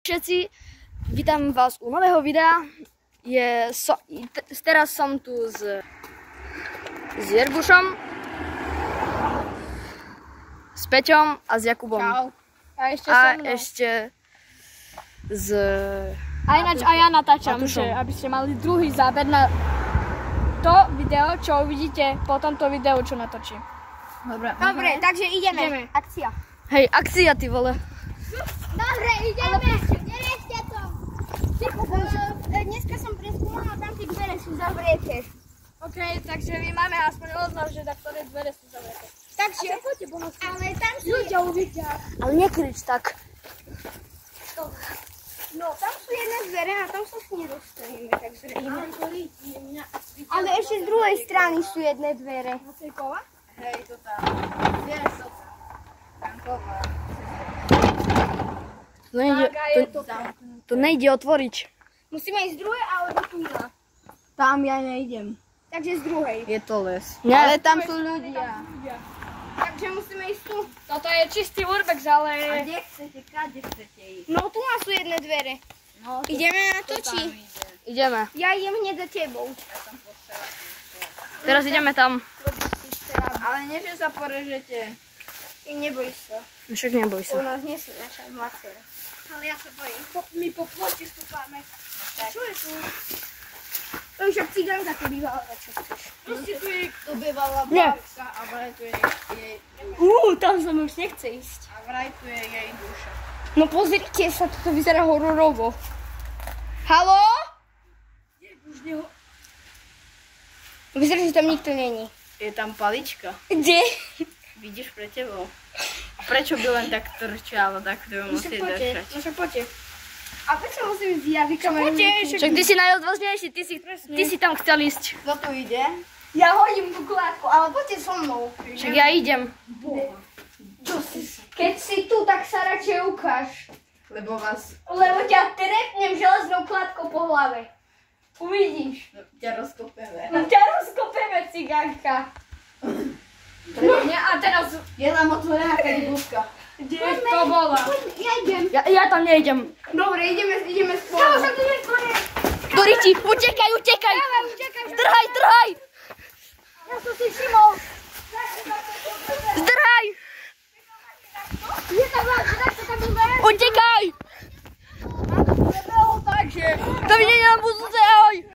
všetci, vítam vás u nového videa. Teraz som tu s Jergušom, s Peťom a s Jakubom. Čau. A ešte s... A ináč aj ja natáčam, že aby ste mali druhý záber na to video, čo uvidíte po tomto videu, čo natočím. Dobre, takže ideme. Akcia. Hej, akcia, ty vole. Dobre, ideme. Nerešte to. Dneska som preskúmala, tam tie dvere sú zavreté. OK, takže my máme aspoň oznam, že na ktoré dvere sú zavreté. Takže, ale tam sú... Ľudia uvidia. Ale nekrič tak. No, tam sú jedné dvere a tam sa si nedostaneme, tak zrejme. Ale ešte z druhej strany sú jedné dvere. Hej, to tam. To nejde otvoriť. Musíme ísť z druhej alebo tu na. Tam ja nejdem. Takže z druhej. Je to les. Ale tam sú ľudia. Takže musíme ísť tu. Toto je čistý urbex, ale... Kde chcete, kade chcete ísť? No, tu má sú jedné dvere. No, Ideme na to, či? ideme. Ja idem hneď za tebou. Teraz ideme tam. Ale nie, že sa porežete. Ty neboj sa. Však neboj U sa. nás nie sú naša macera. Ale ja sa bojím. My po ploti stúpame. Čo je tu? To už však cigánka tu bývala, čo chceš. Proste tu je... Tu bývala Nie. babka a vraj tu je jej... Tam sa mi už nechce ísť. A vraj tu je jej duša. No pozrite sa, toto vyzerá hororovo. Haló? Vyzerá, že tam nikto není. Je tam palička. Kde? Vidíš pre tebou. A prečo by len tak trčala, tak to ju musí držať. No však poďte. A prečo musím ísť ja? Vykamerujem. Však ty si najodvážnejší, ty si tam chcel ísť. Kto tu ide? Ja hodím tú klátku, ale poďte so mnou. Však ja idem. Keď si tu, tak sa radšej ukáž. Lebo vás... Lebo ťa trepnem železnou klátkou po hlave. Uvidíš. ťa rozkopeme. No ťa rozkopeme, cigánka. No nie, a teraz... Je tam otvorená kadibúška. Kde to bola? Ja idem. Ja tam nejdem. Dobre, ideme spolu. Kámo, sa tu nekorie. Do riti, utekaj! Utekaj. Zdrhaj! Ja som si všimol. Zdrhaj! Je tam veľké, tak sa tam bude. Utekaj! Takže... Dovidenia na budúce, ahoj!